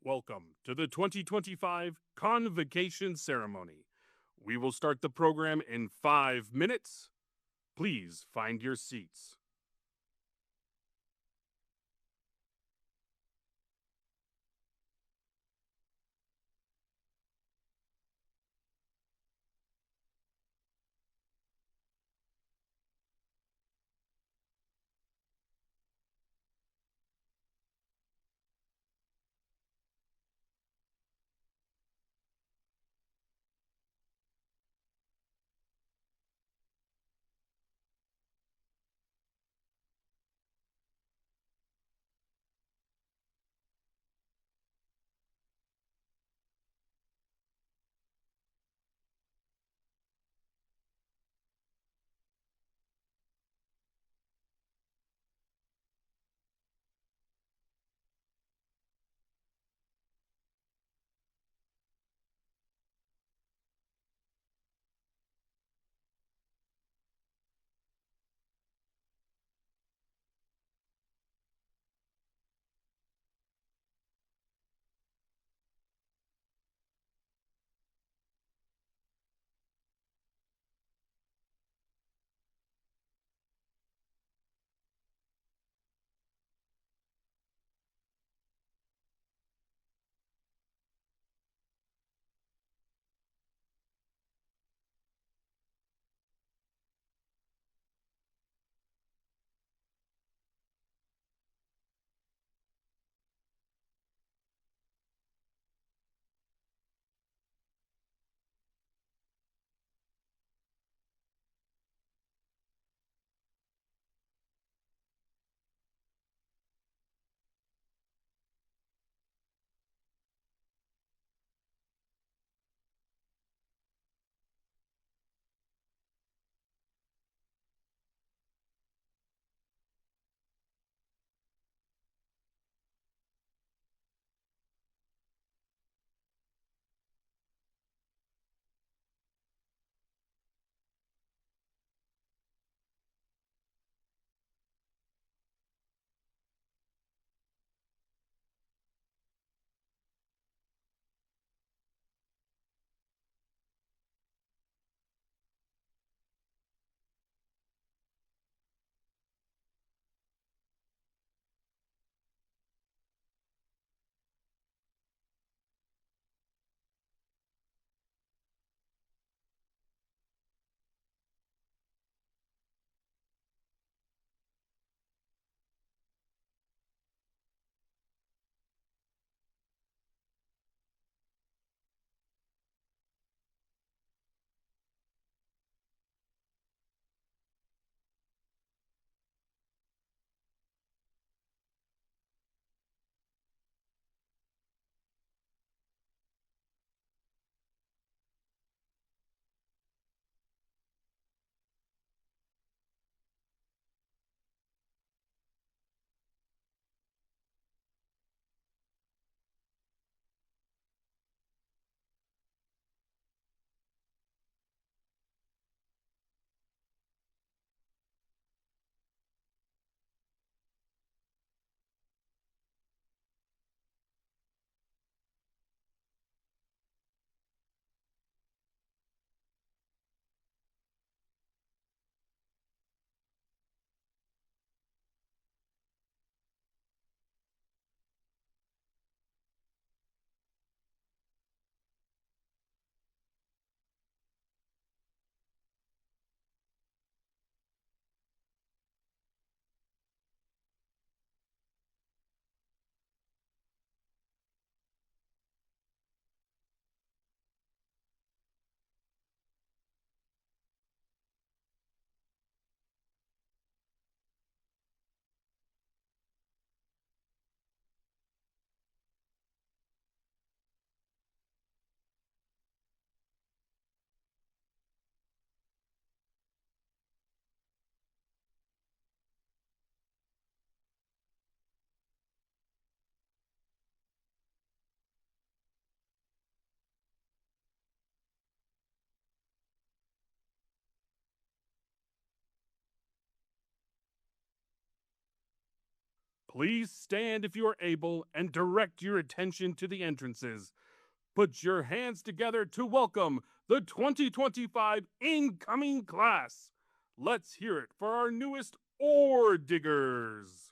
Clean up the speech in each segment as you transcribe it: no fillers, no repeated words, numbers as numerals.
Welcome to the 2025 Convocation Ceremony. We will start the program in 5 minutes. Please find your seats. Please stand if you are able and direct your attention to the entrances. Put your hands together to welcome the 2025 incoming class. Let's hear it for our newest Orediggers.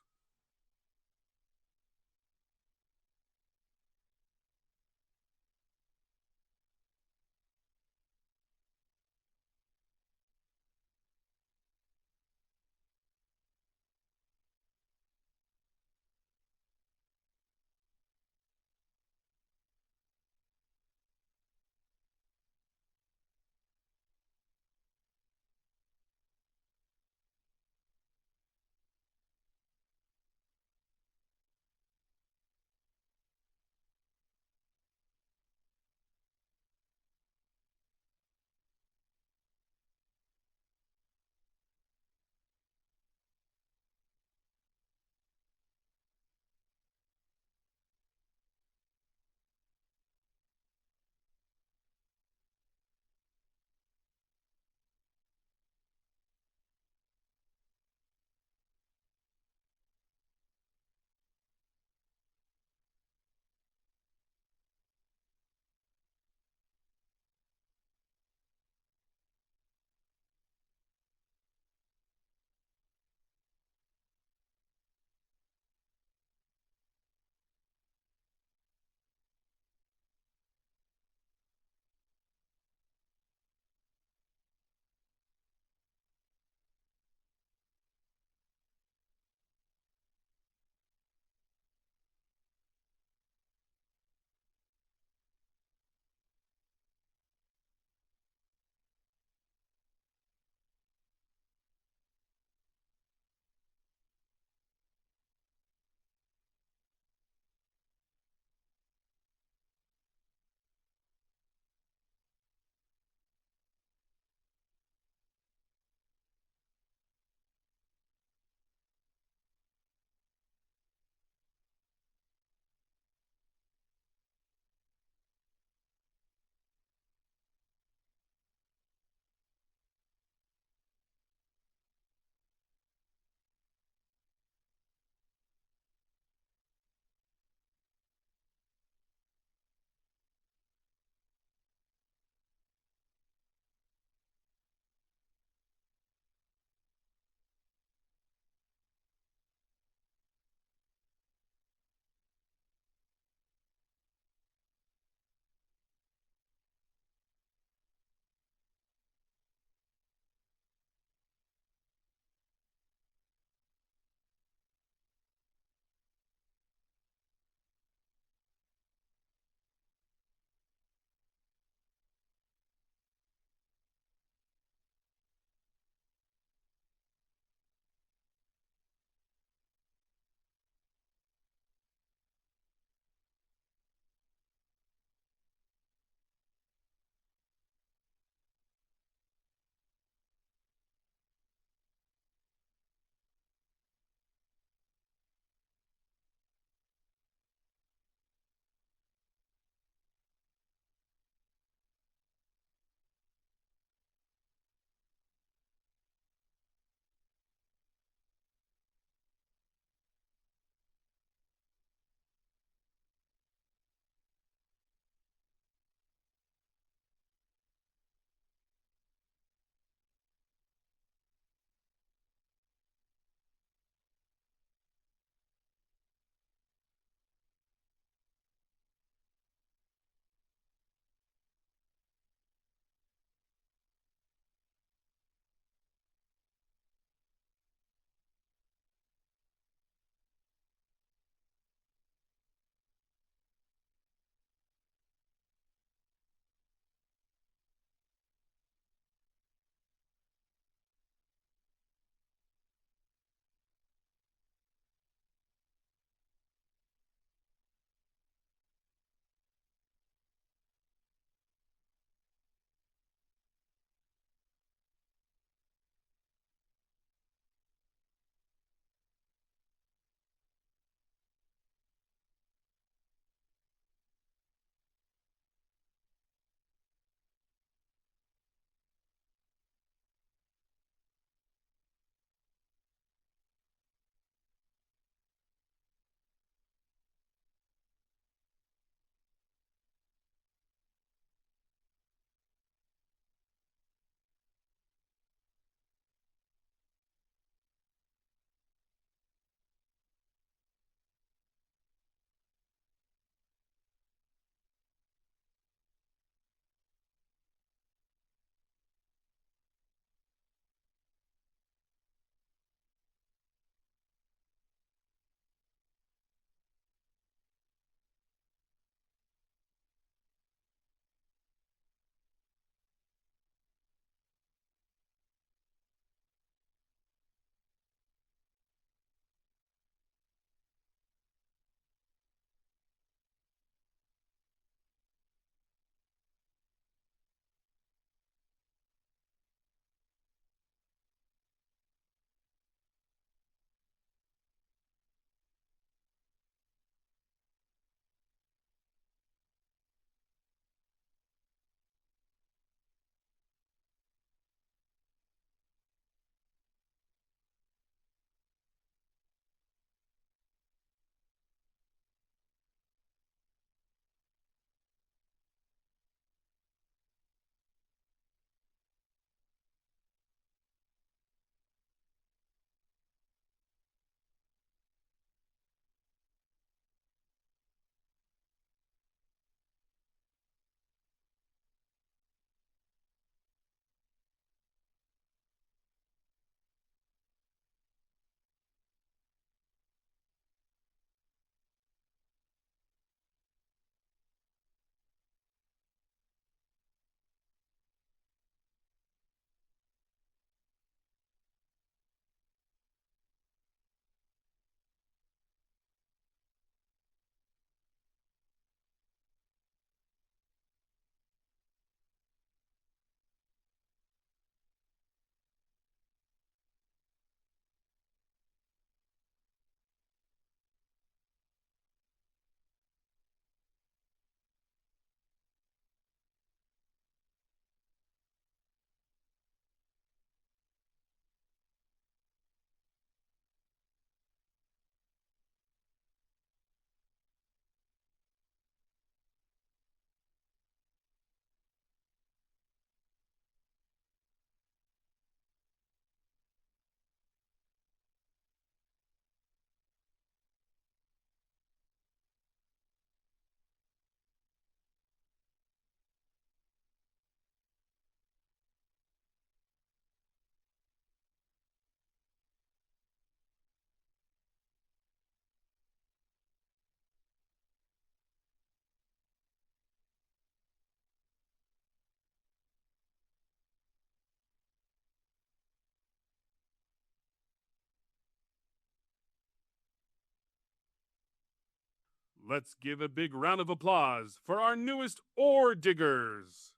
Let's give a big round of applause for our newest Orediggers.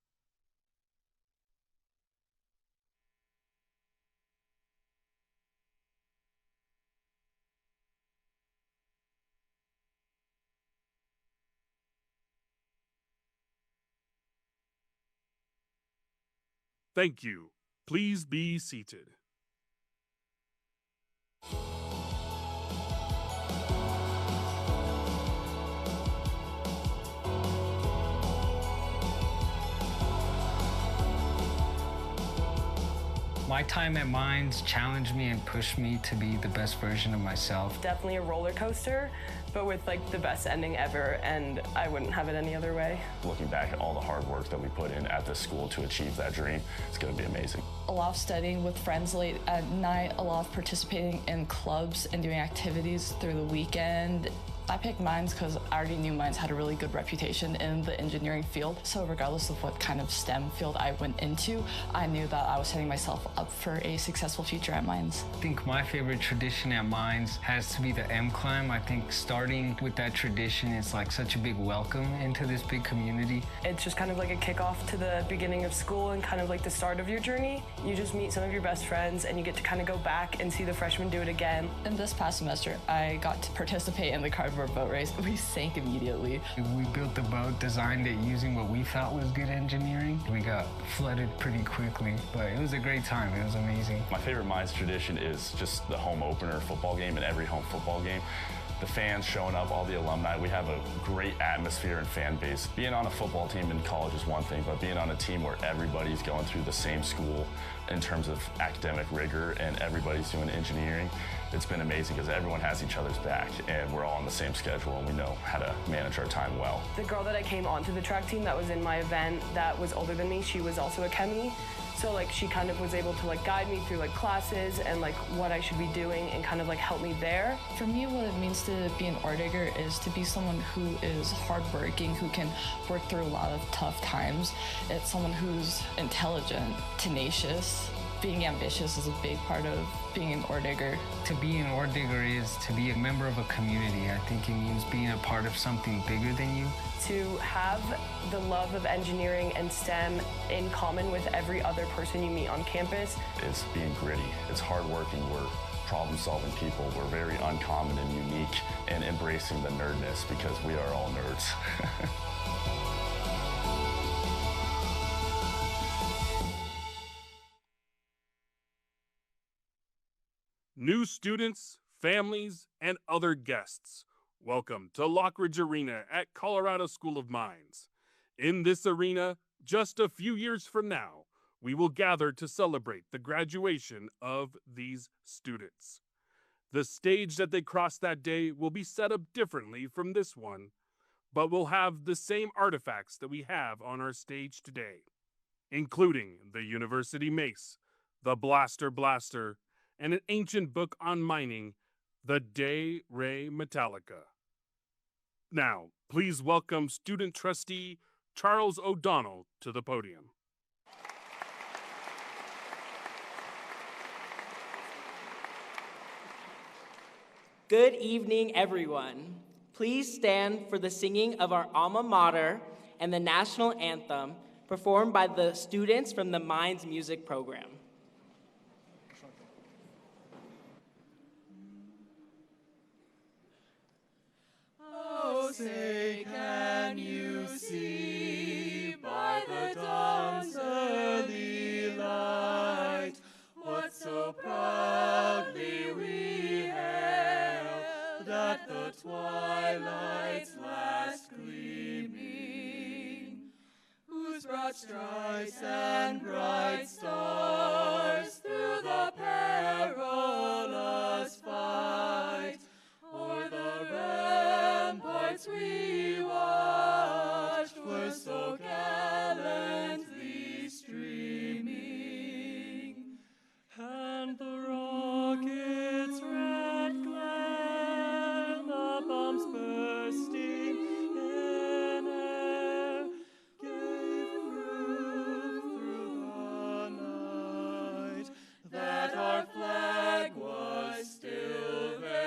Thank you. Please be seated. My time at Mines challenged me and pushed me to be the best version of myself. Definitely a roller coaster, but with like the best ending ever, and I wouldn't have it any other way. Looking back at all the hard work that we put in at this school to achieve that dream, it's going to be amazing. A lot of studying with friends late at night, a lot of participating in clubs and doing activities through the weekend. I picked Mines because I already knew Mines had a really good reputation in the engineering field. So regardless of what kind of STEM field I went into, I knew that I was setting myself up for a successful future at Mines. I think my favorite tradition at Mines has to be the M climb. I think starting with that tradition is like such a big welcome into this big community. It's just kind of like a kickoff to the beginning of school and kind of like the start of your journey. You just meet some of your best friends and you get to kind of go back and see the freshmen do it again. In this past semester, I got to participate in the cardboard boat race. We sank immediately. We built the boat, designed it using what we thought was good engineering. We got flooded pretty quickly, but it was a great time. It was amazing. My favorite Mines tradition is just the home opener football game and every home football game. The fans showing up, all the alumni, we have a great atmosphere and fan base. Being on a football team in college is one thing, but being on a team where everybody's going through the same school in terms of academic rigor and everybody's doing engineering, it's been amazing because everyone has each other's back and we're all on the same schedule and we know how to manage our time well. The girl that I came onto the track team that was in my event that was older than me, she was also a chemie. So like she kind of was able to like guide me through like classes and like what I should be doing and kind of like help me there. For me, what it means to be an Orediger is to be someone who is hardworking, who can work through a lot of tough times. It's someone who's intelligent, tenacious. Being ambitious is a big part of being an Orediger. To be an Orediger is to be a member of a community. I think it means being a part of something bigger than you. To have the love of engineering and STEM in common with every other person you meet on campus. It's being gritty, it's hardworking, we're problem-solving people, we're very uncommon and unique, and embracing the nerdness because we are all nerds. New students, families, and other guests, welcome to Lockridge Arena at Colorado School of Mines. In this arena, just a few years from now, we will gather to celebrate the graduation of these students. The stage that they cross that day will be set up differently from this one, but will have the same artifacts that we have on our stage today, including the University Mace, the Blaster, and an ancient book on mining, the De Re Metallica. Now, please welcome student trustee Charles O'Donnell to the podium. Good evening, everyone. Please stand for the singing of our alma mater and the national anthem performed by the students from the Mines music program. Oh, say can you see by the dawn's early light what so proudly we hailed at the twilight's last gleaming, whose broad stripes and bright stars through the perilous fight o'er the ramparts we watched were so gallantly streaming, and the rocket's red glare, the bombs bursting in air, gave proof through the night that our flag was still there.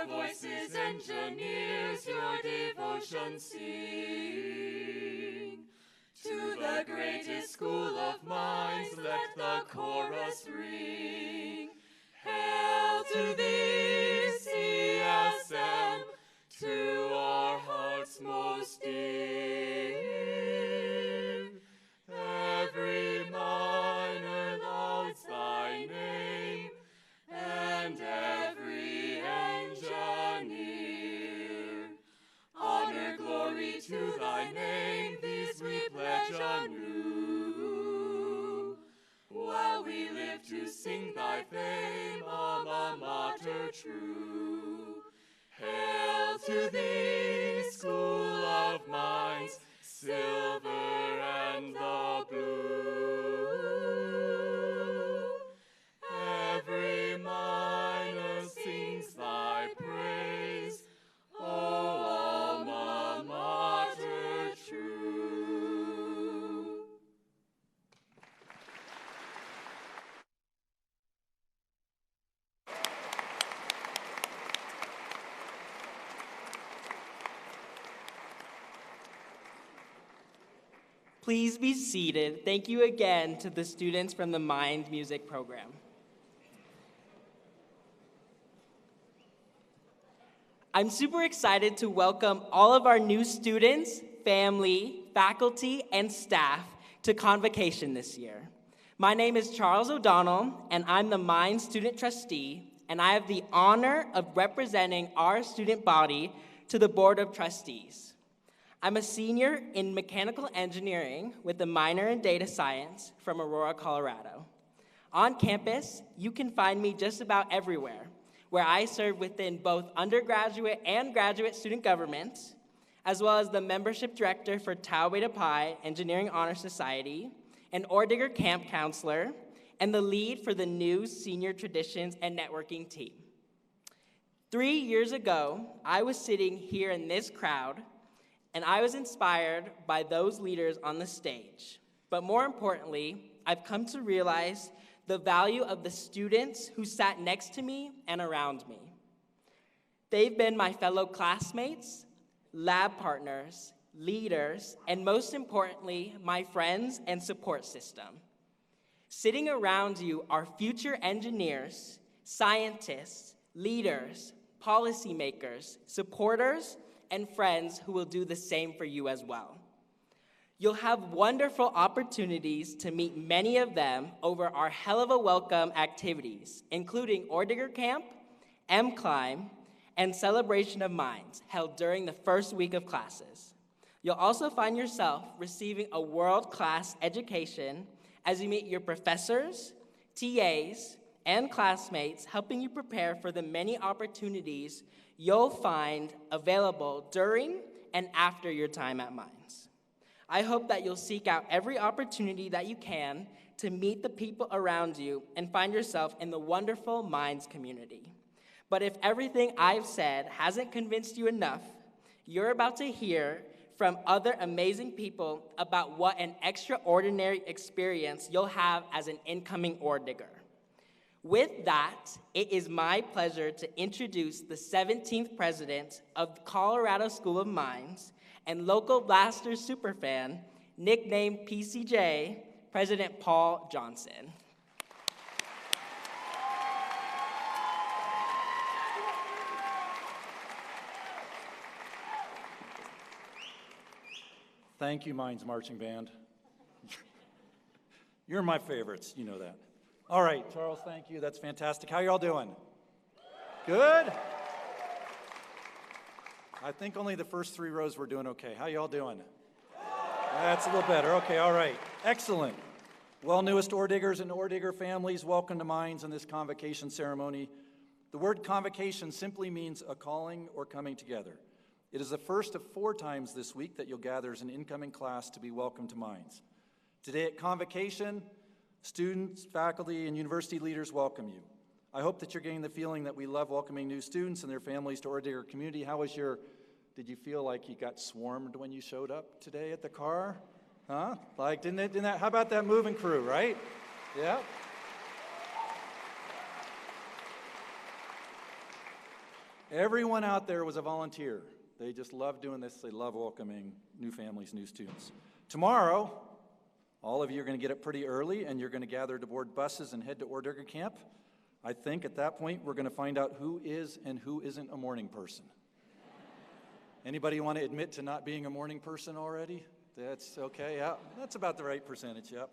our voices, engineers, your devotion sing. To the greatest school of minds, let the chorus ring. Hail to thee, CSM, to our hearts most dear. Every minor lauds thy name, and every engineer. Honor, glory to thy name, these we pledge anew. While we live to sing thy fame, alma mater true. Hail to thee, school of minds, silver and the blue. Every minor sings thy praise, O alma mater true. Please be seated. Thank you again to the students from the Mind Music program. I'm super excited to welcome all of our new students, family, faculty, and staff to Convocation this year. My name is Charles O'Donnell, and I'm the Mind Student Trustee, and I have the honor of representing our student body to the Board of Trustees. I'm a senior in mechanical engineering with a minor in data science from Aurora, Colorado. On campus, you can find me just about everywhere, where I serve within both undergraduate and graduate student government, as well as the membership director for Tau Beta Pi Engineering Honor Society, an Orediggers camp counselor, and the lead for the new Senior Traditions and Networking team. 3 years ago, I was sitting here in this crowd, and I was inspired by those leaders on the stage. But more importantly, I've come to realize the value of the students who sat next to me and around me. They've been my fellow classmates, lab partners, leaders, and most importantly, my friends and support system. Sitting around you are future engineers, scientists, leaders, policymakers, supporters, and friends who will do the same for you as well. You'll have wonderful opportunities to meet many of them over our Hell of a Welcome activities, including Orediggers Camp, M-Climb, and Celebration of Minds, held during the first week of classes. You'll also find yourself receiving a world-class education as you meet your professors, TAs, and classmates, helping you prepare for the many opportunities you'll find available during and after your time at Minds. I hope that you'll seek out every opportunity that you can to meet the people around you and find yourself in the wonderful Minds community. But if everything I've said hasn't convinced you enough, you're about to hear from other amazing people about what an extraordinary experience you'll have as an incoming Oredigger. With that, it is my pleasure to introduce the 17th president of the Colorado School of Mines and local Blasters superfan, nicknamed PCJ, President Paul Johnson. Thank you, Mines Marching Band. You're my favorites, you know that. All right, Charles, thank you. That's fantastic. How y'all doing? Good? I think only the first 3 rows were doing okay. How y'all doing? That's a little better. Okay, all right. Excellent. Well, newest Orediggers and Oredigger families, welcome to Mines in this convocation ceremony. The word convocation simply means a calling or coming together. It is the first of 4 times this week that you'll gather as an incoming class to be welcomed to Mines. Today at Convocation, students, faculty, and university leaders welcome you. I hope that you're getting the feeling that we love welcoming new students and their families to Orediggers community. How was did you feel like you got swarmed when you showed up today at the car? Huh? Like, didn't that, how about that moving crew, right? Yeah. Everyone out there was a volunteer. They just love doing this. They love welcoming new families, new students. Tomorrow, all of you are going to get up pretty early, and you're going to gather to board buses and head to Orediggers camp. I think at that point, we're going to find out who is and who isn't a morning person. Anybody want to admit to not being a morning person already? That's okay, yeah. That's about the right percentage, yep.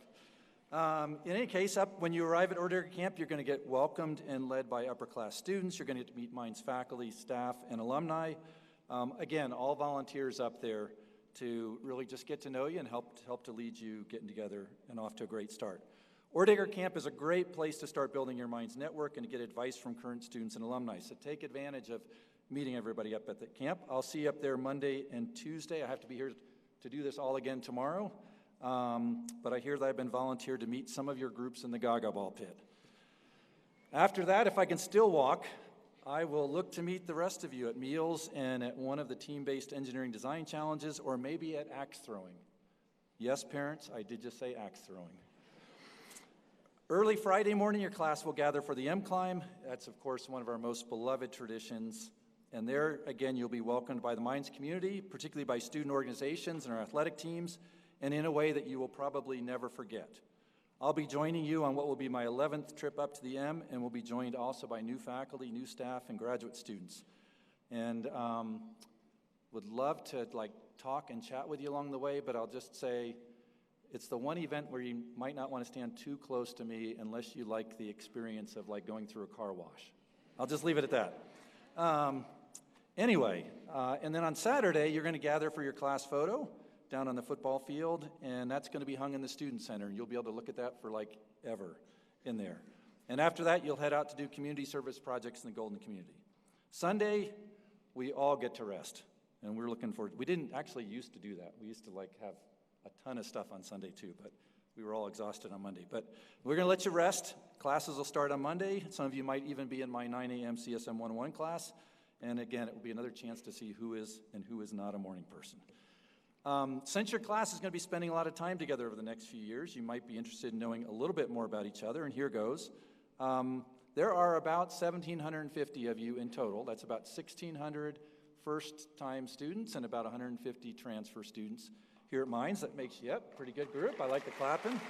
In any case, when you arrive at Orediggers camp, you're going to get welcomed and led by upper-class students. You're going to get to meet Mines faculty, staff, and alumni. Again, all volunteers up there to really just get to know you and help to lead you getting together and off to a great start. Orediggers camp is a great place to start building your Mines network and to get advice from current students and alumni. So take advantage of meeting everybody up at the camp. I'll see you up there Monday and Tuesday. I have to be here to do this all again tomorrow. But I hear that I've been volunteered to meet some of your groups in the Gaga Ball pit. After that, if I can still walk, I will look to meet the rest of you at meals and at one of the team-based engineering design challenges, or maybe at axe throwing. Yes, parents, I did just say axe throwing. Early Friday morning, your class will gather for the M-Climb. That's, of course, one of our most beloved traditions. And there, again, you'll be welcomed by the Mines community, particularly by student organizations and our athletic teams, and in a way that you will probably never forget. I'll be joining you on what will be my 11th trip up to the M, and we'll be joined also by new faculty, new staff, and graduate students. And would love to talk and chat with you along the way, but I'll just say it's the one event where you might not want to stand too close to me unless you like the experience of going through a car wash. I'll just leave it at that. Anyway, and then on Saturday, you're going to gather for your class photo down on the football field, and that's going to be hung in the Student Center, and you'll be able to look at that for ever in there. And after that, you'll head out to do community service projects in the Golden Community. Sunday, we all get to rest, and we're looking forward. We didn't actually used to do that. We used to have a ton of stuff on Sunday too, but we were all exhausted on Monday. But we're going to let you rest. Classes will start on Monday. Some of you might even be in my 9 a.m. CSM 101 class. And again, it will be another chance to see who is and who is not a morning person. Since your class is going to be spending a lot of time together over the next few years, you might be interested in knowing a little bit more about each other, and here goes. There are about 1,750 of you in total. That's about 1,600 first-time students and about 150 transfer students here at Mines. That makes you, yep, pretty good group. I like the clapping.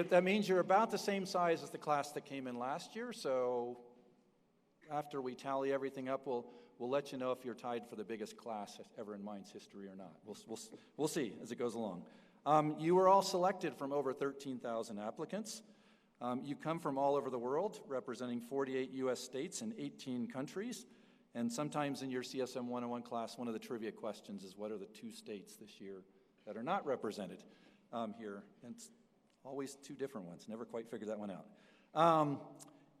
That means you're about the same size as the class that came in last year, so after we tally everything up, we'll let you know if you're tied for the biggest class ever in Mines history or not. We'll see as it goes along. You were all selected from over 13,000 applicants. You come from all over the world, representing 48 U.S. states and 18 countries. And sometimes in your CSM 101 class, one of the trivia questions is, what are the 2 states this year that are not represented here? And it's always 2 different ones. Never quite figured that one out.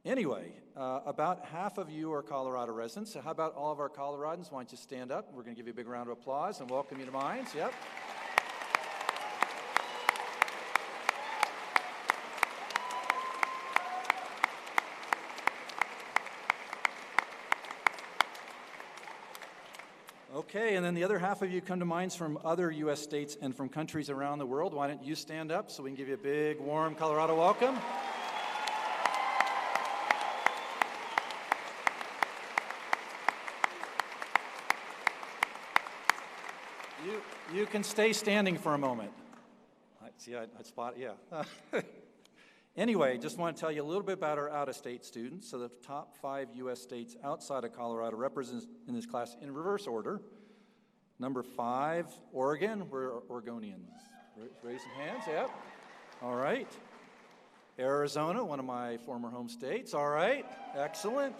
Anyway, about half of you are Colorado residents. So how about all of our Coloradans? Why don't you stand up? We're going to give you a big round of applause and welcome you to Mines. Yep. Okay, and then the other half of you come to Mines from other U.S. states and from countries around the world. Why don't you stand up so we can give you a big, warm Colorado welcome? You can stay standing for a moment. I spot, yeah. Anyway, just want to tell you a little bit about our out-of-state students. So the top 5 U.S. states outside of Colorado represented in this class in reverse order. Number 5, Oregon. We're Oregonians. Raise some hands, yep. All right. Arizona, one of my former home states. All right, excellent.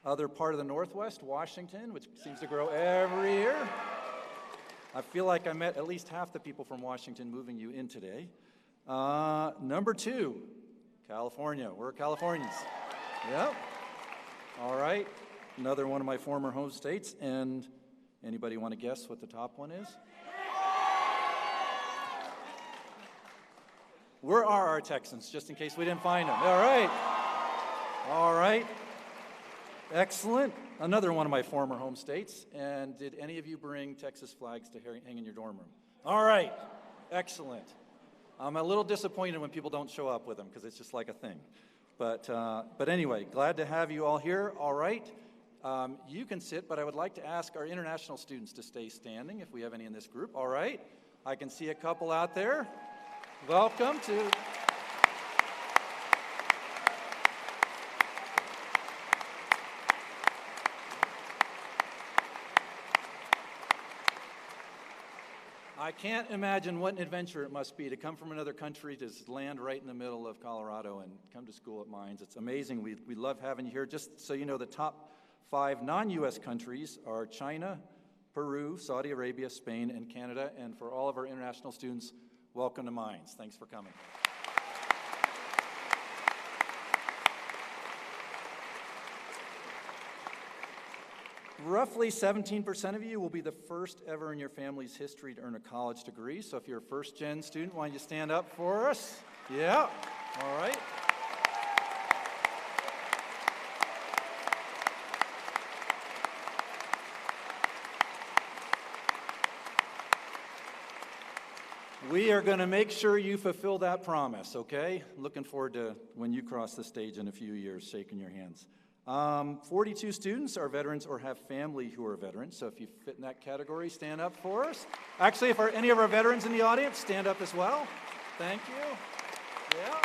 Other part of the Northwest, Washington, which seems to grow every year. I feel like I met at least half the people from Washington moving you in today. Number 2, California. We're Californians. Yep. All right. Another one of my former home states. And anybody want to guess what the top one is? Where are our Texans, just in case we didn't find them? All right. All right. Excellent. Another one of my former home states. And did any of you bring Texas flags to hang in your dorm room? All right. Excellent. I'm a little disappointed when people don't show up with them because it's just like a thing. But anyway, glad to have you all here. All right. You can sit, but I would like to ask our international students to stay standing if we have any in this group. All right. I can see a couple out there. Welcome to... I can't imagine what an adventure it must be to come from another country to land right in the middle of Colorado and come to school at Mines. It's amazing. We love having you here. Just so you know, the top 5 non-U.S. countries are China, Peru, Saudi Arabia, Spain, and Canada. And for all of our international students, welcome to Mines. Thanks for coming. Roughly 17% of you will be the first ever in your family's history to earn a college degree. So if you're a first-gen student, why don't you stand up for us? Yeah, all right. We are going to make sure you fulfill that promise, okay? Looking forward to when you cross the stage in a few years, shaking your hands. 42 students are veterans or have family who are veterans, so if you fit in that category, stand up for us. Actually, if any of our veterans in the audience, stand up as well. Thank you. Yeah.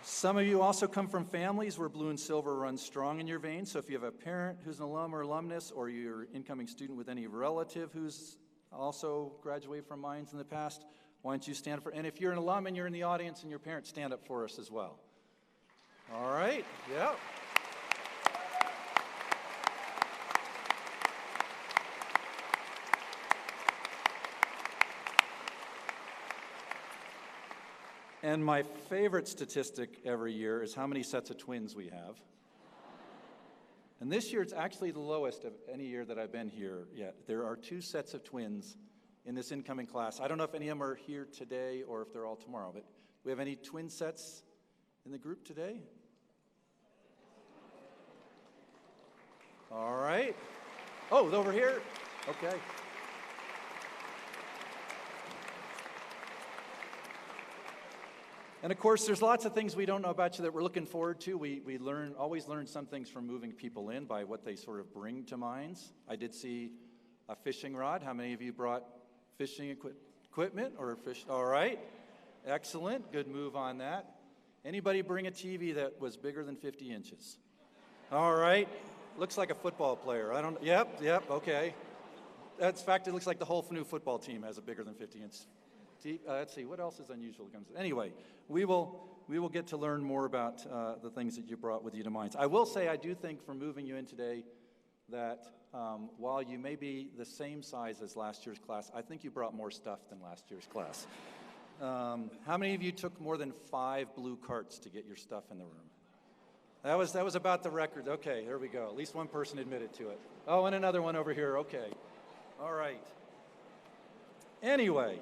Some of you also come from families where blue and silver runs strong in your veins. So if you have a parent who's an alum or alumnus, or you're an incoming student with any relative who's also graduated from Mines in the past, why don't you stand for, and if you're an alum and you're in the audience and your parents, stand up for us as well. All right, yeah. And my favorite statistic every year is how many sets of twins we have. And this year it's actually the lowest of any year that I've been here yet. There are 2 sets of twins in this incoming class. I don't know if any of them are here today or if they're all tomorrow, but do we have any twin sets in the group today? All right. Oh, over here? Okay. And of course, there's lots of things we don't know about you that we're looking forward to. We always learn some things from moving people in by what they sort of bring to Mines. I did see a fishing rod. How many of you brought fishing equipment or fish? All right, excellent, good move on that. Anybody bring a TV that was bigger than 50 inches? All right, looks like a football player. Yep, okay. In fact, it looks like the whole new football team has a bigger than 50 inch. Let's see, what else is unusual? Anyway, we will get to learn more about the things that you brought with you to Mines. I will say, I do think for moving you in today that while you may be the same size as last year's class, I think you brought more stuff than last year's class. How many of you took more than 5 blue carts to get your stuff in the room? That was about the record. Okay, there we go. At least one person admitted to it. Oh, and another one over here. Okay. All right. Anyway.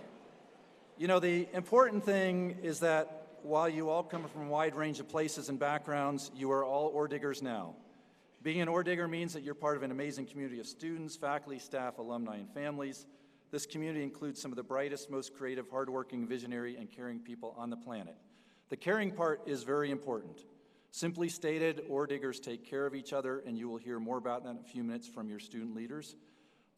You know, the important thing is that while you all come from a wide range of places and backgrounds, you are all Orediggers now. Being an Oredigger means that you're part of an amazing community of students, faculty, staff, alumni, and families. This community includes some of the brightest, most creative, hardworking, visionary, and caring people on the planet. The caring part is very important. Simply stated, Orediggers take care of each other, and you will hear more about that in a few minutes from your student leaders.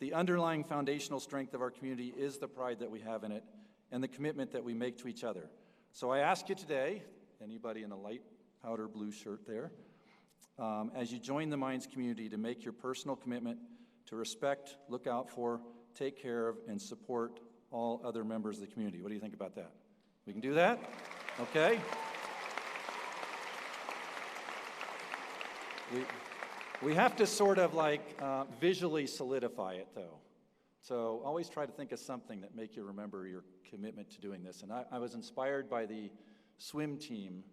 The underlying foundational strength of our community is the pride that we have in it, and the commitment that we make to each other. So I ask you today, anybody in a light powder blue shirt there, as you join the Mines community, to make your personal commitment to respect, look out for, take care of, and support all other members of the community. What do you think about that? We can do that? Okay. We have to sort of like visually solidify it though. So always try to think of something that make you remember your commitment to doing this. And I was inspired by the swim team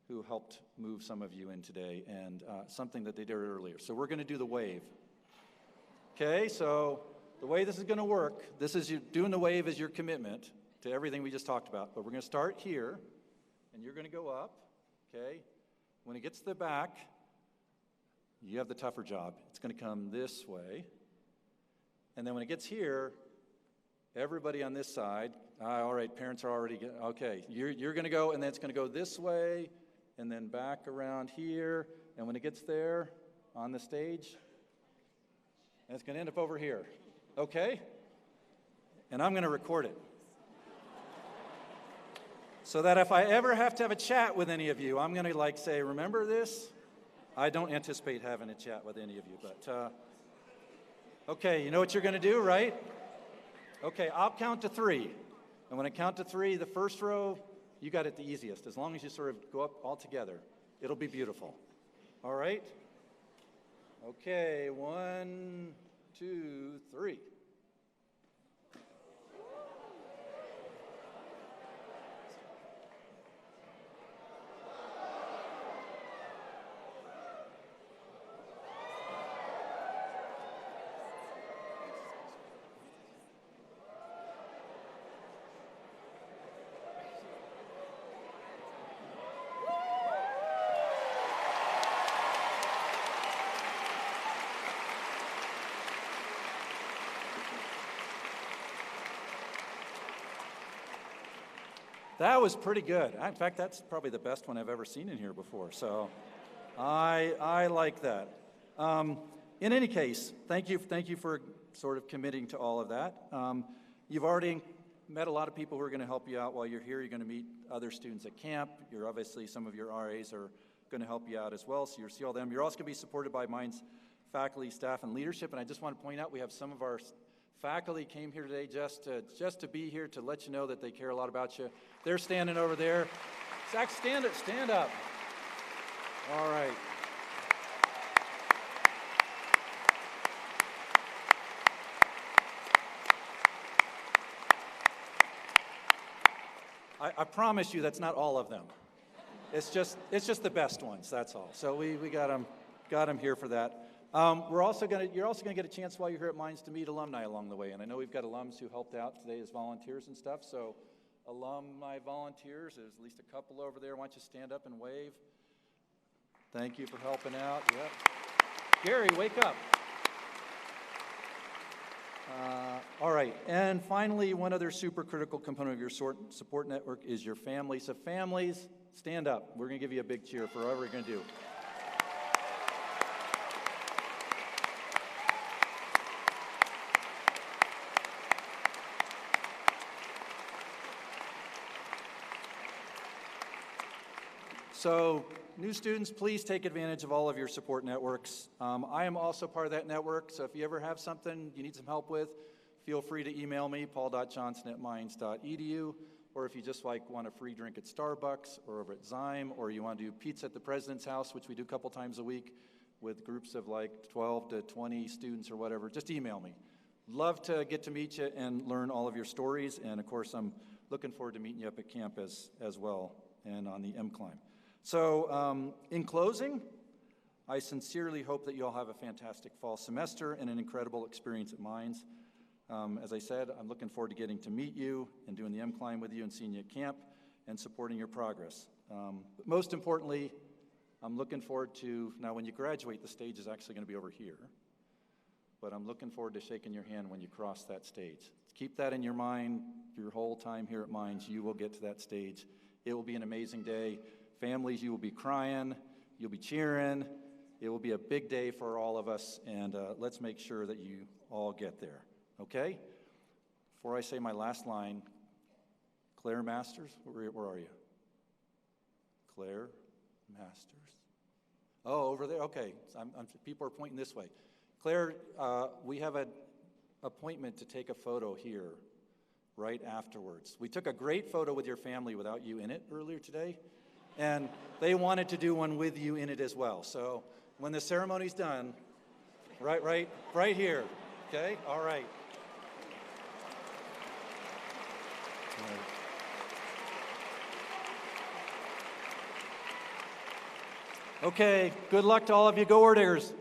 who helped move some of you in today, and something that they did earlier. So we're going to do the wave. Okay, so the way this is going to work, this is you doing the wave as your commitment to everything we just talked about. But we're going to start here, and you're going to go up, okay? When it gets to the back, you have the tougher job. It's going to come this way. And then when it gets here, everybody on this side, all right, parents are already, okay, you're going to go, and then it's going to go this way, and then back around here. And when it gets there on the stage, and it's going to end up over here, okay? And I'm going to record it. So that if I ever have to have a chat with any of you, I'm going to like say, remember this? I don't anticipate having a chat with any of you, but okay, you know what you're going to do, right? Okay, I'll count to 3. And when I count to 3, the first row, you got it the easiest. As long as you sort of go up all together, it'll be beautiful. All right? Okay, 1, 2, 3. That was pretty good. In fact, that's probably the best one I've ever seen in here before. So I like that. In any case, thank you for sort of committing to all of that. You've already met a lot of people who are going to help you out while you're here. You're going to meet other students at camp. You're obviously, some of your RAs are going to help you out as well, so you'll see all them. You're also going to be supported by Mine's faculty, staff, and leadership. And I just want to point out we have some of our faculty came here today just to be here, to let you know that they care a lot about you. They're standing over there. Zach, stand up. All right. I promise you that's not all of them. It's just the best ones, that's all. So we got them here for that. You're also going to get a chance while you're here at Mines to meet alumni along the way. And I know we've got alums who helped out today as volunteers and stuff. So alumni volunteers, there's at least a couple over there. Why don't you stand up and wave? Thank you for helping out. Yep. Gary, wake up. All right. And finally, one other super critical component of your support network is your family. So families, stand up. We're going to give you a big cheer for whatever you're going to do. So new students, please take advantage of all of your support networks. I am also part of that network, so if you ever have something you need some help with, feel free to email me, paul.johnson@mines.edu, or if you just want a free drink at Starbucks or over at Zyme, or you want to do pizza at the President's House, which we do a couple times a week with groups of 12 to 20 students or whatever, just email me. Love to get to meet you and learn all of your stories, and of course I'm looking forward to meeting you up at camp as well and on the M-Climb. So in closing, I sincerely hope that you all have a fantastic fall semester and an incredible experience at Mines. As I said, I'm looking forward to getting to meet you and doing the M-Climb with you and seeing you at camp and supporting your progress. But most importantly, I'm looking forward to, now when you graduate, the stage is actually going to be over here, but I'm looking forward to shaking your hand when you cross that stage. Keep that in your mind your whole time here at Mines. You will get to that stage. It will be an amazing day. Families, you will be crying, you'll be cheering. It will be a big day for all of us, and let's make sure that you all get there, okay? Before I say my last line, Claire Masters, where are you? Claire Masters. Oh, over there, okay. People are pointing this way. Claire, we have an appointment to take a photo here right afterwards. We took a great photo with your family without you in it earlier today. And they wanted to do one with you in it as well. So when the ceremony's done, right here, okay? All right. Okay, good luck to all of you. Go Orediggers.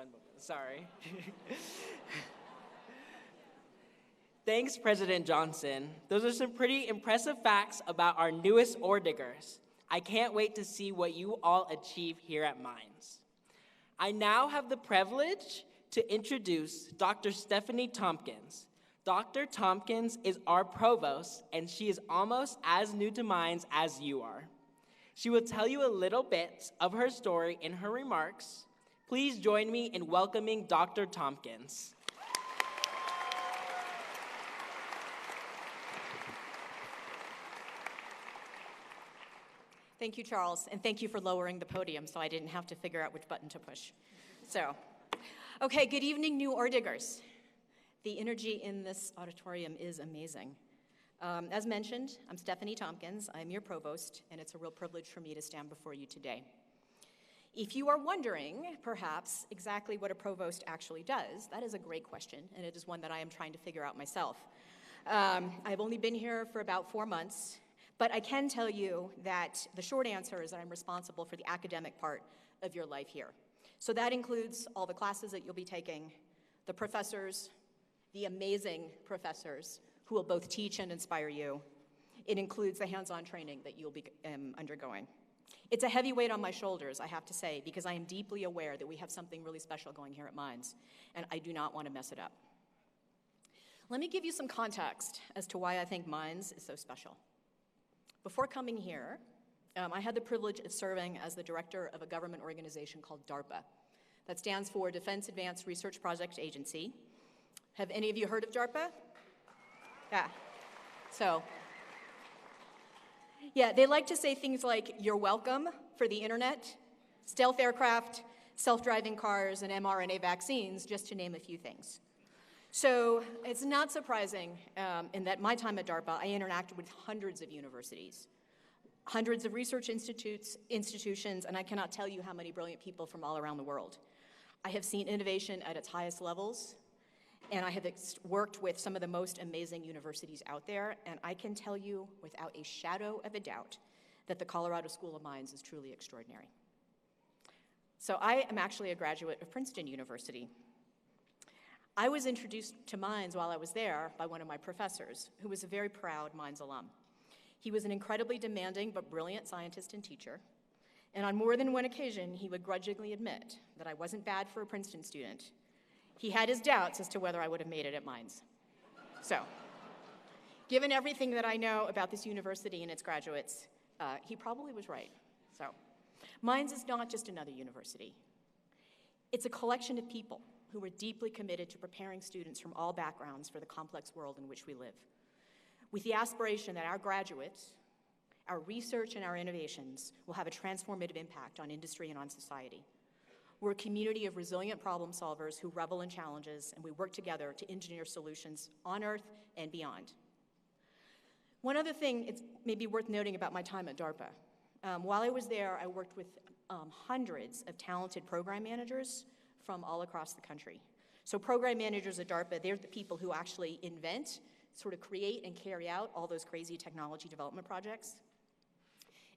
One moment, sorry. Thanks, President Johnson. Those are some pretty impressive facts about our newest Orediggers. I can't wait to see what you all achieve here at Mines. I now have the privilege to introduce Dr. Stephanie Tompkins. Dr. Tompkins is our provost, and she is almost as new to Mines as you are. She will tell you a little bit of her story in her remarks. Please join me in welcoming Dr. Tompkins. Thank you, Charles, and thank you for lowering the podium so I didn't have to figure out which button to push. Okay, good evening, new Orediggers. The energy in this auditorium is amazing. As mentioned, I'm Stephanie Tompkins. I'm your provost, and it's a real privilege for me to stand before you today. If you are wondering, perhaps, exactly what a provost actually does, that is a great question, and it is one that I am trying to figure out myself. I've only been here for about 4 months, but I can tell you that the short answer is that I'm responsible for the academic part of your life here. So that includes all the classes that you'll be taking, the professors, the amazing professors who will both teach and inspire you. It includes the hands-on training that you'll be undergoing. It's a heavy weight on my shoulders, I have to say, because I am deeply aware that we have something really special going here at Mines, and I do not want to mess it up. Let me give you some context as to why I think Mines is so special. Before coming here, I had the privilege of serving as the director of a government organization called DARPA. That stands for Defense Advanced Research Project Agency. Have any of you heard of DARPA? Yeah. Yeah, they like to say things like, "You're welcome" for the internet, stealth aircraft, self-driving cars, and mRNA vaccines, just to name a few things. So it's not surprising in that my time at DARPA, I interacted with hundreds of universities, hundreds of research institutions, and I cannot tell you how many brilliant people from all around the world. I have seen innovation at its highest levels, and I have worked with some of the most amazing universities out there, and I can tell you without a shadow of a doubt that the Colorado School of Mines is truly extraordinary. So I am actually a graduate of Princeton University. I was introduced to Mines while I was there by one of my professors, who was a very proud Mines alum. He was an incredibly demanding but brilliant scientist and teacher, and on more than one occasion, he would grudgingly admit that I wasn't bad for a Princeton student. He had his doubts as to whether I would have made it at Mines. So, given everything that I know about this university and its graduates, he probably was right. So, Mines is not just another university. It's a collection of people who are deeply committed to preparing students from all backgrounds for the complex world in which we live, with the aspiration that our graduates, our research, and our innovations will have a transformative impact on industry and on society. We're a community of resilient problem solvers who revel in challenges, and we work together to engineer solutions on Earth and beyond. One other thing it's maybe worth noting about my time at DARPA. While I was there, I worked with hundreds of talented program managers from all across the country. So program managers at DARPA, they're the people who actually invent, sort of create and carry out all those crazy technology development projects.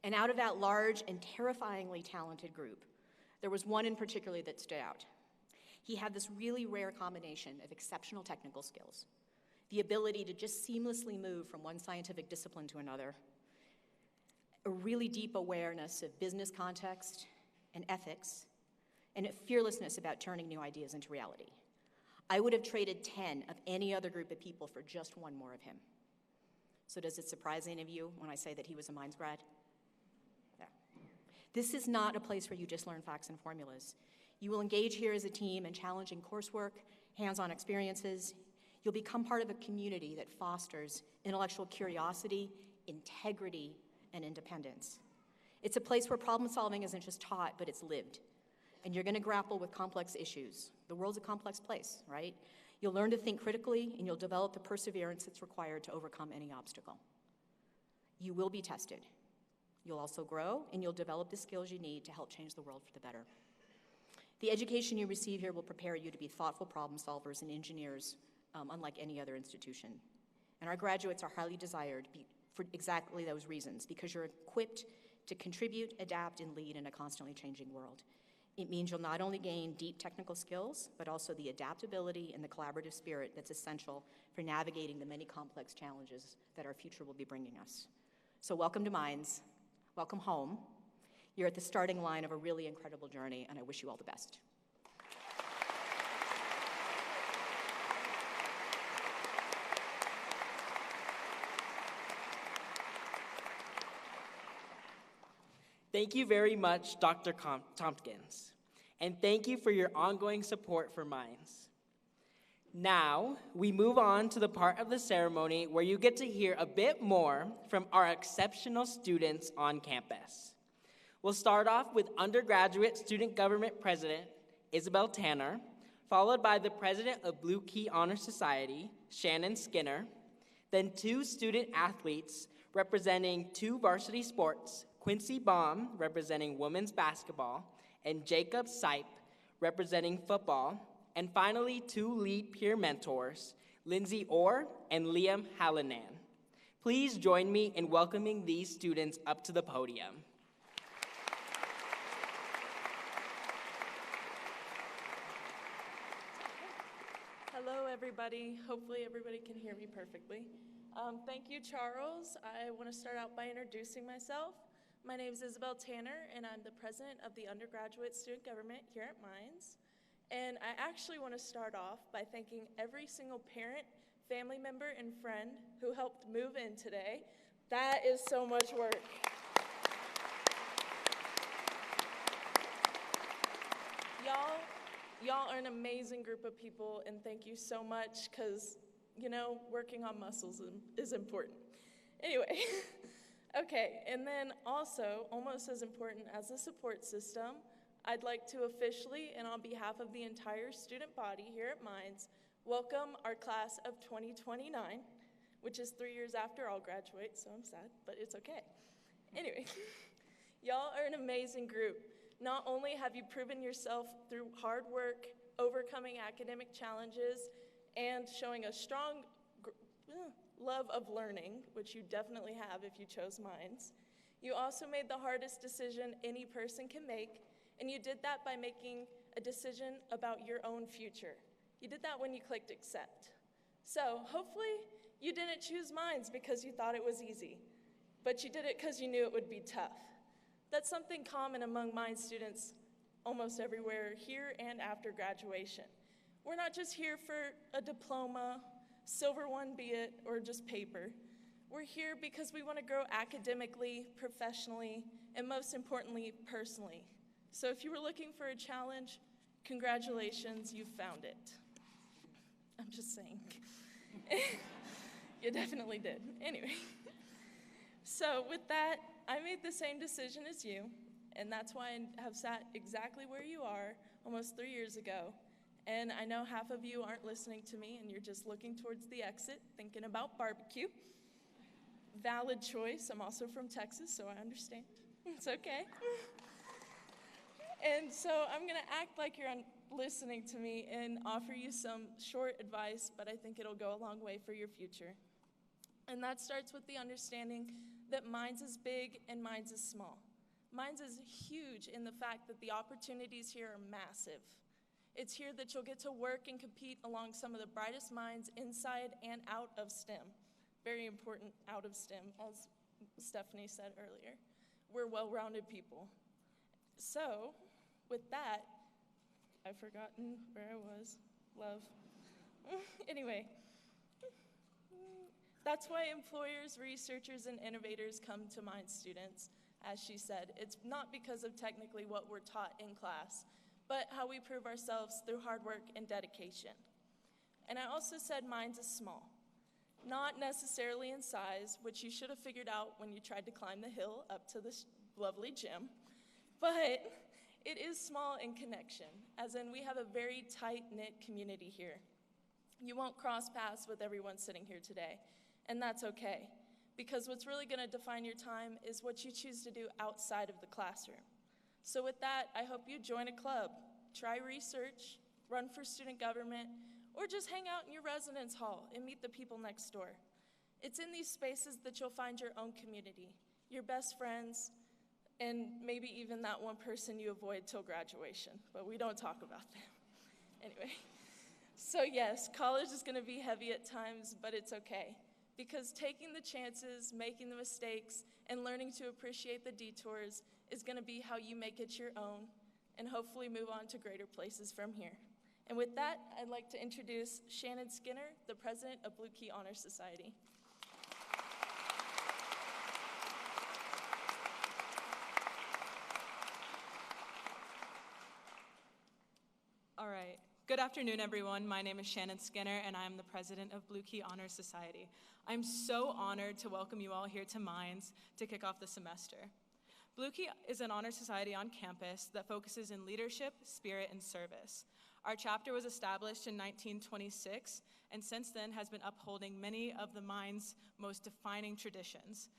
And out of that large and terrifyingly talented group, there was one in particular that stood out. He had this really rare combination of exceptional technical skills, the ability to just seamlessly move from one scientific discipline to another, a really deep awareness of business context and ethics, and a fearlessness about turning new ideas into reality. I would have traded 10 of any other group of people for just one more of him. So does it surprise any of you when I say that he was a Mines grad? Yeah. This is not a place where you just learn facts and formulas. You will engage here as a team in challenging coursework, hands-on experiences. You'll become part of a community that fosters intellectual curiosity, integrity, and independence. It's a place where problem solving isn't just taught, but it's lived. And you're going to grapple with complex issues. The world's a complex place, right? You'll learn to think critically, and you'll develop the perseverance that's required to overcome any obstacle. You will be tested. You'll also grow, and you'll develop the skills you need to help change the world for the better. The education you receive here will prepare you to be thoughtful problem solvers and engineers, unlike any other institution. And our graduates are highly desired for exactly those reasons, because you're equipped to contribute, adapt, and lead in a constantly changing world. It means you'll not only gain deep technical skills, but also the adaptability and the collaborative spirit that's essential for navigating the many complex challenges that our future will be bringing us. So welcome to Mines, welcome home. You're at the starting line of a really incredible journey, and I wish you all the best. Thank you very much, Dr. Tompkins, and thank you for your ongoing support for Mines. Now, we move on to the part of the ceremony where you get to hear a bit more from our exceptional students on campus. We'll start off with undergraduate student government president, Isabel Tanner, followed by the president of Blue Key Honor Society, Shannon Skinner, then two student athletes representing two varsity sports, Quincy Baum, representing women's basketball, and Jacob Sipe, representing football, and finally two lead peer mentors, Lindsay Orr and Liam Hallinan. Please join me in welcoming these students up to the podium. Hello, everybody. Hopefully everybody can hear me perfectly. Thank you, Charles. I want to start out by introducing myself. My name is Isabel Tanner, and I'm the president of the undergraduate student government here at Mines. And I actually want to start off by thanking every single parent, family member, and friend who helped move in today. That is so much work. Y'all are an amazing group of people, and thank you so much, because, you know, working on muscles is important. Anyway. Okay, and then also, almost as important as the support system, I'd like to officially, and on behalf of the entire student body here at Mines, welcome our class of 2029, which is 3 years after I'll graduate, so I'm sad, but it's okay. Anyway, y'all are an amazing group. Not only have you proven yourself through hard work, overcoming academic challenges, and showing a strong love of learning, which you definitely have if you chose Mines. You also made the hardest decision any person can make, and you did that by making a decision about your own future. You did that when you clicked accept. So hopefully you didn't choose Mines because you thought it was easy, but you did it because you knew it would be tough. That's something common among Mines students almost everywhere, here and after graduation. We're not just here for a diploma, silver one be it, or just paper. We're here because we want to grow academically, professionally, and most importantly, personally. So if you were looking for a challenge, congratulations, you found it. I'm just saying. You definitely did. Anyway. So with that, I made the same decision as you, and that's why I have sat exactly where you are almost 3 years ago. And I know half of you aren't listening to me and you're just looking towards the exit, thinking about barbecue. Valid choice. I'm also from Texas, so I understand. It's okay. And so I'm going to act like you're listening to me and offer you some short advice, but I think it'll go a long way for your future. And that starts with the understanding that Mines is big and Mines is small. Mines is huge in the fact that the opportunities here are massive. It's here that you'll get to work and compete along some of the brightest minds inside and out of STEM. Very important, out of STEM, as Stephanie said earlier. We're well-rounded people. So, with that, I've forgotten where I was. Love. Anyway, that's why employers, researchers, and innovators come to Mines students, as she said. It's not because of technically what we're taught in class, but how we prove ourselves through hard work and dedication. And I also said Mines is small. Not necessarily in size, which you should have figured out when you tried to climb the hill up to this lovely gym, but it is small in connection, as in we have a very tight-knit community here. You won't cross paths with everyone sitting here today, and that's okay, because what's really gonna define your time is what you choose to do outside of the classroom. So with that, I hope you join a club, try research, run for student government, or just hang out in your residence hall and meet the people next door. It's in these spaces that you'll find your own community, your best friends, and maybe even that one person you avoid till graduation, but we don't talk about them. Anyway, so yes, college is going to be heavy at times, but it's okay, because taking the chances, making the mistakes, and learning to appreciate the detours is going to be how you make it your own, and hopefully move on to greater places from here. And with that, I'd like to introduce Shannon Skinner, the president of Blue Key Honor Society. All right. Good afternoon, everyone. My name is Shannon Skinner, and I'm the president of Blue Key Honor Society. I'm so honored to welcome you all here to Mines to kick off the semester. Blue Key is an honor society on campus that focuses in leadership, spirit, and service. Our chapter was established in 1926, and since then has been upholding many of the Mines' most defining traditions.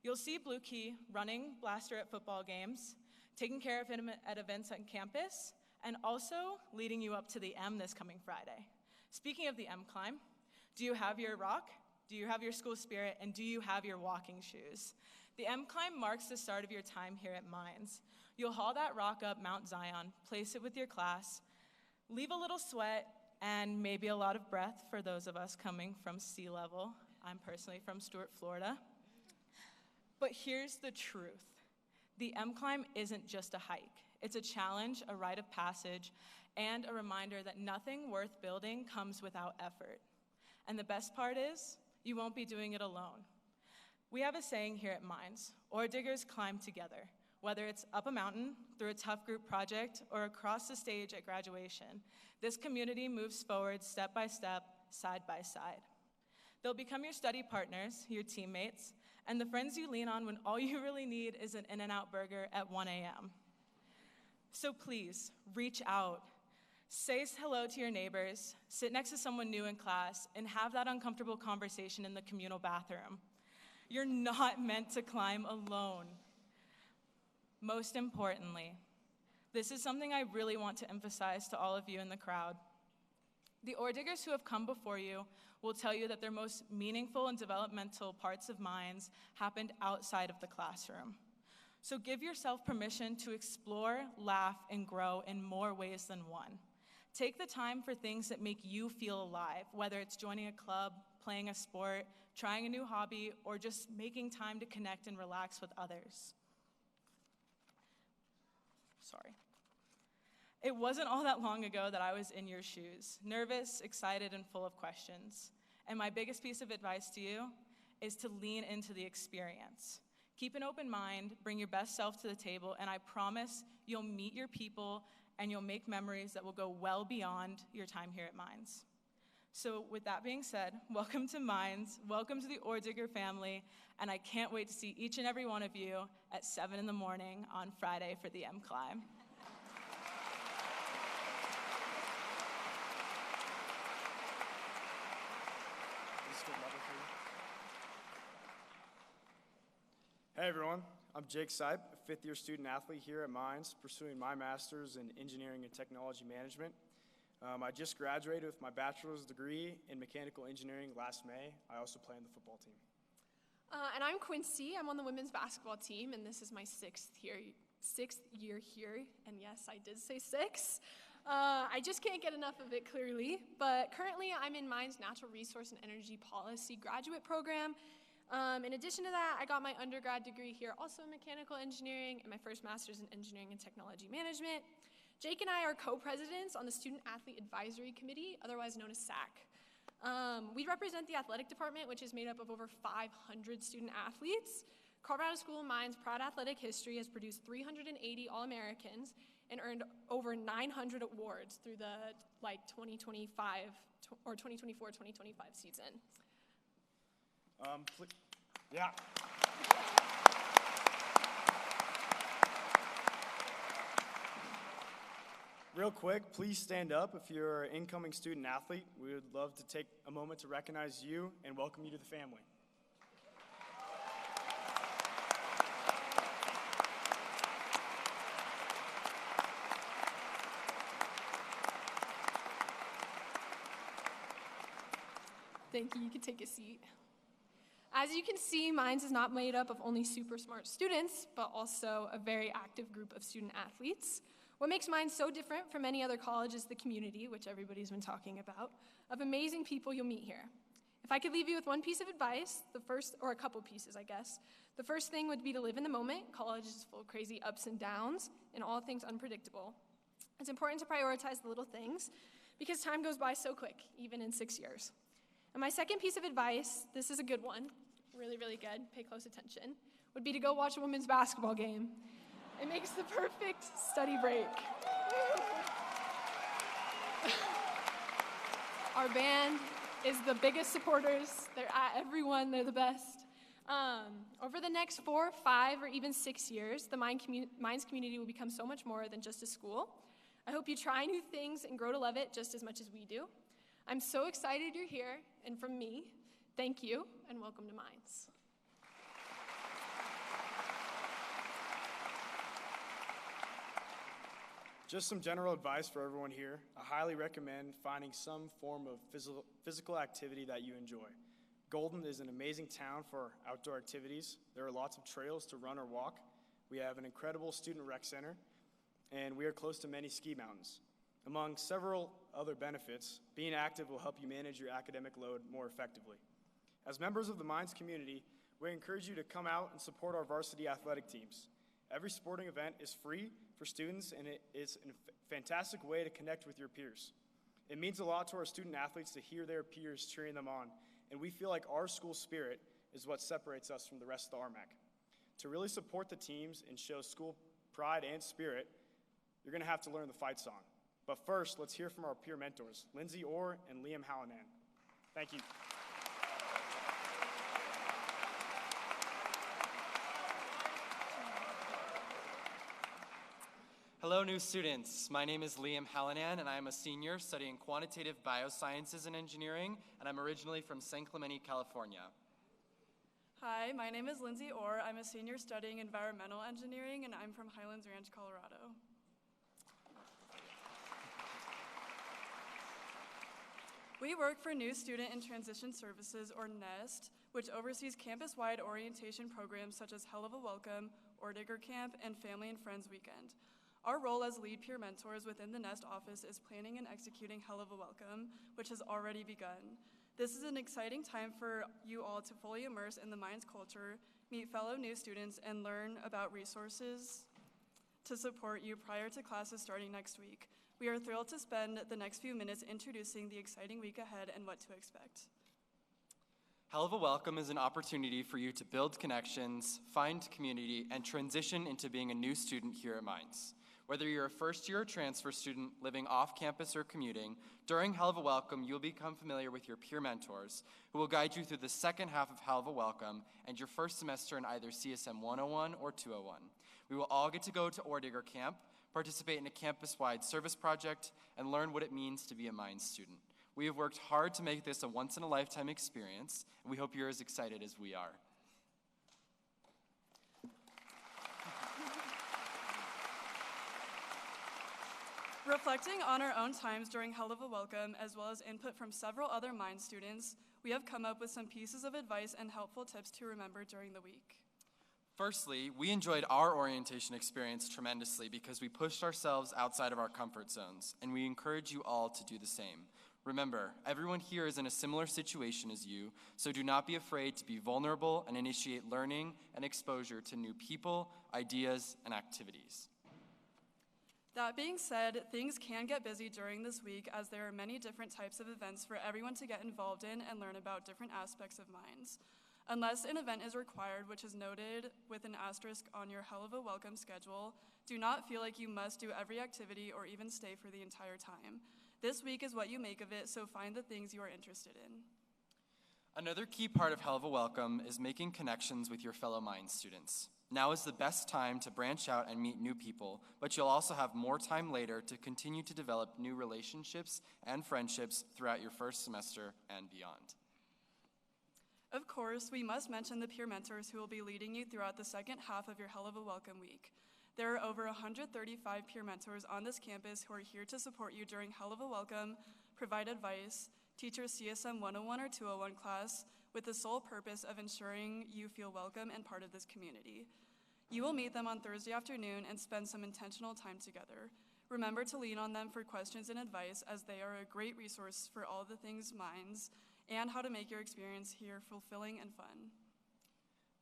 You'll see Blue Key running Blaster at football games, taking care of him at events on campus, and also leading you up to the M this coming Friday. Speaking of the M climb, do you have your rock? Do you have your school spirit? And do you have your walking shoes? The M climb marks the start of your time here at Mines. You'll haul that rock up Mount Zion, place it with your class, leave a little sweat, and maybe a lot of breath for those of us coming from sea level. I'm personally from Stuart, Florida. But here's the truth. The M climb isn't just a hike. It's a challenge, a rite of passage, and a reminder that nothing worth building comes without effort. And the best part is, you won't be doing it alone. We have a saying here at Mines, Orediggers climb together, whether it's up a mountain, through a tough group project, or across the stage at graduation. This community moves forward step by step, side by side. They'll become your study partners, your teammates, and the friends you lean on when all you really need is an In-N-Out burger at 1 a.m. So please, reach out. Say hello to your neighbors, sit next to someone new in class, and have that uncomfortable conversation in the communal bathroom. You're not meant to climb alone. Most importantly, this is something I really want to emphasize to all of you in the crowd. The Orediggers who have come before you will tell you that their most meaningful and developmental parts of Mines happened outside of the classroom. So give yourself permission to explore, laugh, and grow in more ways than one. Take the time for things that make you feel alive, whether it's joining a club, playing a sport, trying a new hobby, or just making time to connect and relax with others. Sorry. It wasn't all that long ago that I was in your shoes, nervous, excited, and full of questions. And my biggest piece of advice to you is to lean into the experience. Keep an open mind, bring your best self to the table, and I promise you'll meet your people and you'll make memories that will go well beyond your time here at Mines. So with that being said, welcome to Mines, welcome to the Oredigger family, and I can't wait to see each and every one of you at 7 in the morning on Friday for the M Climb. Hey everyone, I'm Jake Sipe, a fifth-year student athlete here at Mines, pursuing my master's in engineering and technology management. I just graduated with my bachelor's degree in mechanical engineering last May. I also play on the football team. And I'm Quincy. I'm on the women's basketball team, and this is my sixth year here. And yes, I did say 6. I just can't get enough of it clearly. But currently, I'm in Mines' Natural Resource and Energy Policy graduate program. In addition to that, I got my undergrad degree here, also in mechanical engineering, and my first master's in engineering and technology management. Jake and I are co-presidents on the Student Athlete Advisory Committee, otherwise known as SAC. We represent the athletic department, which is made up of over 500 student athletes. Colorado School of Mines' proud athletic history has produced 380 All-Americans and earned over 900 awards through the 2025 or 2024-2025 season. Yeah. Real quick, please stand up if you're an incoming student athlete. We would love to take a moment to recognize you and welcome you to the family. Thank you. You can take a seat. As you can see, Mines is not made up of only super smart students, but also a very active group of student athletes. What makes Mines so different from any other college is the community, which everybody's been talking about, of amazing people you'll meet here. If I could leave you with one piece of advice, or a couple pieces, I guess, the first thing would be to live in the moment. College is full of crazy ups and downs, and all things unpredictable. It's important to prioritize the little things, because time goes by so quick, even in 6 years. And my second piece of advice, this is a good one, really, really good, pay close attention, would be to go watch a women's basketball game. It makes the perfect study break. Our band is the biggest supporters. They're at everyone, they're the best. Over the next 4, 5, or even 6 years, the Mines community will become so much more than just a school. I hope you try new things and grow to love it just as much as we do. I'm so excited you're here, and from me, thank you, and welcome to Mines. Just some general advice for everyone here. I highly recommend finding some form of physical activity that you enjoy. Golden is an amazing town for outdoor activities. There are lots of trails to run or walk. We have an incredible student rec center, and we are close to many ski mountains. Among several other benefits, being active will help you manage your academic load more effectively. As members of the Mines community, we encourage you to come out and support our varsity athletic teams. Every sporting event is free for students, and it is a fantastic way to connect with your peers. It means a lot to our student athletes to hear their peers cheering them on, and we feel like our school spirit is what separates us from the rest of the RMAC. To really support the teams and show school pride and spirit, you're going to have to learn the fight song. But first, let's hear from our peer mentors, Lindsay Orr and Liam Hallinan. Thank you. Hello, new students. My name is Liam Hallinan, and I am a senior studying quantitative biosciences and engineering, and I'm originally from San Clemente, California. Hi, my name is Lindsay Orr. I'm a senior studying environmental engineering, and I'm from Highlands Ranch, Colorado. We work for New Student and Transition Services, or NEST, which oversees campus-wide orientation programs such as Hell of a Welcome, Orediggers Camp, and Family and Friends Weekend. Our role as lead peer mentors within the NEST office is planning and executing Hell of a Welcome, which has already begun. This is an exciting time for you all to fully immerse in the Mines culture, meet fellow new students, and learn about resources to support you prior to classes starting next week. We are thrilled to spend the next few minutes introducing the exciting week ahead and what to expect. Hell of a Welcome is an opportunity for you to build connections, find community, and transition into being a new student here at Mines. Whether you're a first-year transfer student living off campus or commuting, during Hell of a Welcome, you'll become familiar with your peer mentors who will guide you through the second half of Hell of a Welcome and your first semester in either CSM 101 or 201. We will all get to go to Orediggers Camp, participate in a campus-wide service project, and learn what it means to be a Mines student. We have worked hard to make this a once-in-a-lifetime experience, and we hope you're as excited as we are. Reflecting on our own times during Hell of a Welcome, as well as input from several other Mines students, we have come up with some pieces of advice and helpful tips to remember during the week. Firstly, we enjoyed our orientation experience tremendously because we pushed ourselves outside of our comfort zones, and we encourage you all to do the same. Remember, everyone here is in a similar situation as you, so do not be afraid to be vulnerable and initiate learning and exposure to new people, ideas, and activities. That being said, things can get busy during this week as there are many different types of events for everyone to get involved in and learn about different aspects of Mines. Unless an event is required, which is noted with an asterisk on your Hell of a Welcome schedule, do not feel like you must do every activity or even stay for the entire time. This week is what you make of it, so find the things you are interested in. Another key part of Hell of a Welcome is making connections with your fellow Mines students. Now is the best time to branch out and meet new people, but you'll also have more time later to continue to develop new relationships and friendships throughout your first semester and beyond. Of course, we must mention the peer mentors who will be leading you throughout the second half of your Hell of a Welcome week. There are over 135 peer mentors on this campus who are here to support you during Hell of a Welcome, provide advice, teach your CSM 101 or 201 class, with the sole purpose of ensuring you feel welcome and part of this community. You will meet them on Thursday afternoon and spend some intentional time together. Remember to lean on them for questions and advice, as they are a great resource for all the things Minds and how to make your experience here fulfilling and fun.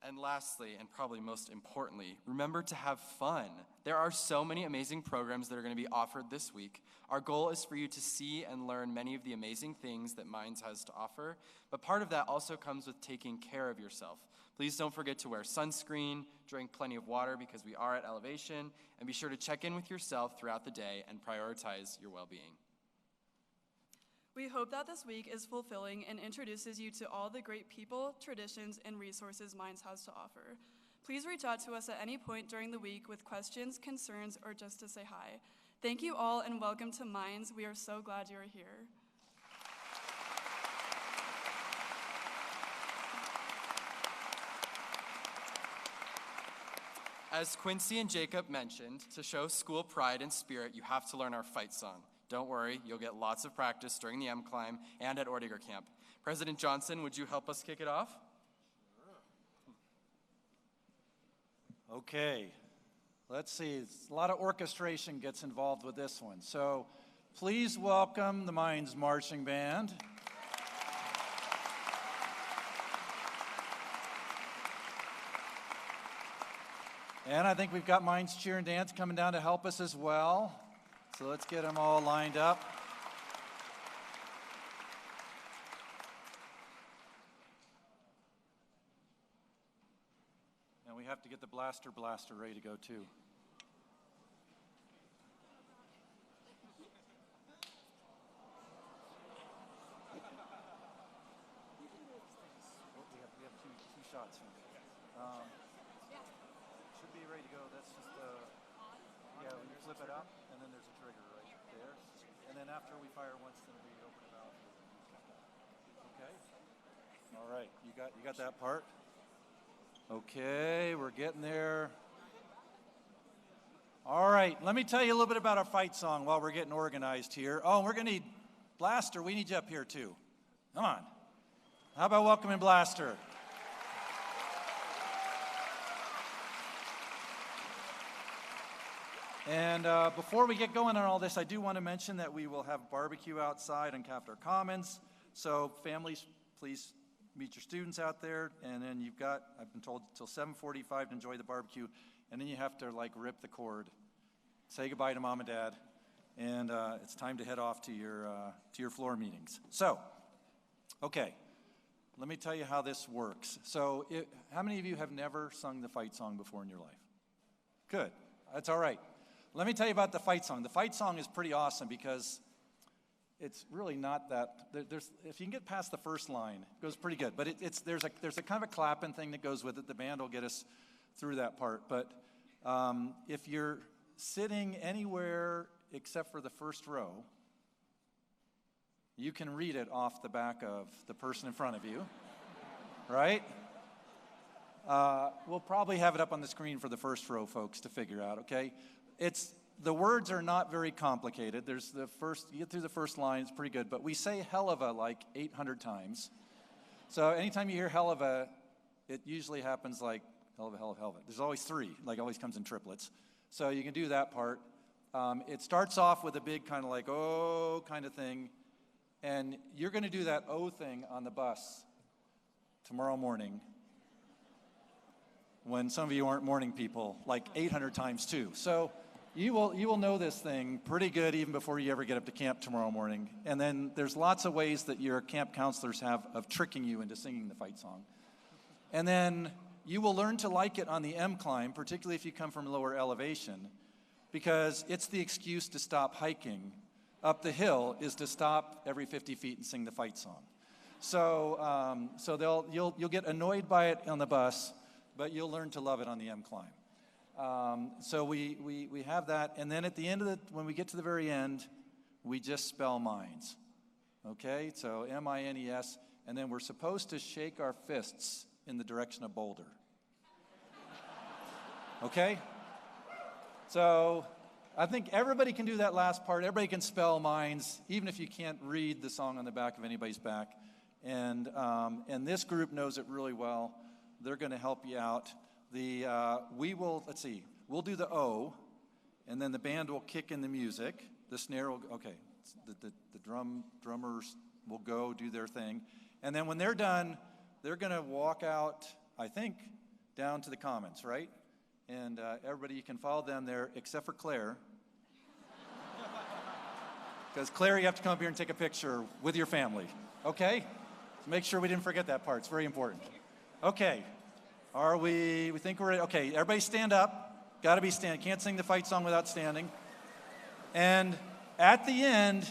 And lastly, and probably most importantly, remember to have fun. There are so many amazing programs that are going to be offered this week. Our goal is for you to see and learn many of the amazing things that Minds has to offer, but part of that also comes with taking care of yourself. Please don't forget to wear sunscreen, drink plenty of water because we are at elevation, and be sure to check in with yourself throughout the day and prioritize your well-being. We hope that this week is fulfilling and introduces you to all the great people, traditions, and resources Minds has to offer. Please reach out to us at any point during the week with questions, concerns, or just to say hi. Thank you all and welcome to Minds. We are so glad you are here. As Quincy and Jacob mentioned, to show school pride and spirit, you have to learn our fight song. Don't worry, you'll get lots of practice during the M Climb and at Orediggers Camp. President Johnson, would you help us kick it off? Okay, let's see. A lot of orchestration gets involved with this one. So please welcome the Minds Marching Band. And I think we've got Minds Cheer and Dance coming down to help us as well. So let's get them all lined up. And we have to get the blaster ready to go too. We have two shots here. Should be ready to go. That's just yeah, when you flip it up, and then there's a trigger right there. And then after we fire once, then we open it out. Okay? All right, you got that part? Okay, we're getting there. All right, let me tell you a little bit about our fight song while we're getting organized here. Oh, we're gonna need Blaster. We need you up here too. Come on. How about welcoming Blaster? And before we get going on all this, I do want to mention that we will have barbecue outside on Capitol Commons. So families, please meet your students out there. And then you've got, I've been told, till 7:45 to enjoy the barbecue. And then you have to like rip the cord, say goodbye to mom and dad, and it's time to head off to your floor meetings. So, okay, let me tell you how this works. So, how many of you have never sung the fight song before in your life? Good, that's all right. Let me tell you about the fight song. The fight song is pretty awesome because it's really not that. If you can get past the first line, it goes pretty good. But there's a kind of a clapping thing that goes with it. The band will get us through that part. But if you're sitting anywhere except for the first row, you can read it off the back of the person in front of you, right? We'll probably have it up on the screen for the first row folks to figure out, okay? The words are not very complicated. There's you get through the first line, it's pretty good, but we say hell of a like 800 times. So anytime you hear hell of a, it usually happens like hell of a, hell of a, hell of a. There's always three, like always comes in triplets. So you can do that part. It starts off with a big kind of like, oh, kind of thing. And you're going to do that oh thing on the bus tomorrow morning when some of you aren't morning people, like 800 times too. So you will know this thing pretty good even before you ever get up to camp tomorrow morning. And then there's lots of ways that your camp counselors have of tricking you into singing the fight song. And then you will learn to like it on the M climb, particularly if you come from lower elevation, because it's the excuse to stop hiking up the hill is to stop every 50 feet and sing the fight song. So you'll get annoyed by it on the bus, but you'll learn to love it on the M climb. So we have that, and then at the end of when we get to the very end, we just spell Minds. Okay, so M-I-N-E-S, and then we're supposed to shake our fists in the direction of Boulder. Okay? So I think everybody can do that last part. Everybody can spell Minds, even if you can't read the song on the back of anybody's back. And this group knows it really well. They're going to help you out. Let's see, we'll do the O, and then the band will kick in the music. The snare will, okay, the drummers will go do their thing. And then when they're done, they're going to walk out, I think, down to the Commons, right? And everybody, you can follow them there, except for Claire. Because Claire, you have to come up here and take a picture with your family, okay? So make sure we didn't forget that part. It's very important. Okay. We think we're ready. Okay, everybody stand up. Got to be standing. Can't sing the fight song without standing. And at the end,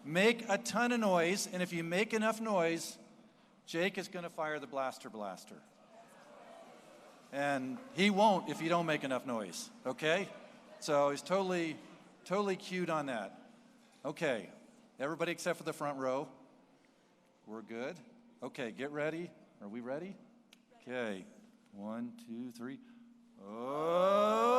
make a ton of noise. And if you make enough noise, Jake is going to fire the blaster. And he won't if you don't make enough noise, okay? So he's totally cued on that. Okay, everybody except for the front row. We're good? Okay, get ready. Are we ready? Okay, 1, 2, 3. Oh!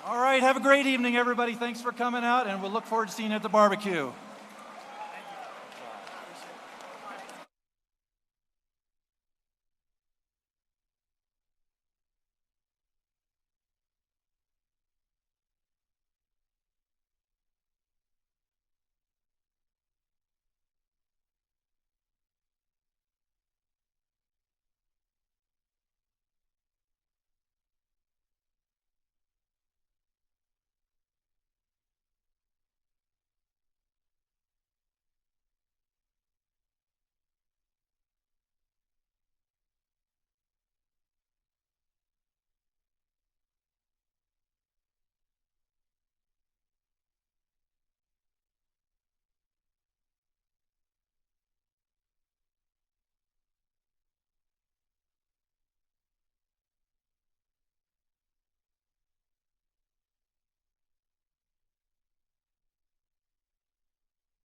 All right, have a great evening, everybody. Thanks for coming out, and we'll look forward to seeing you at the barbecue.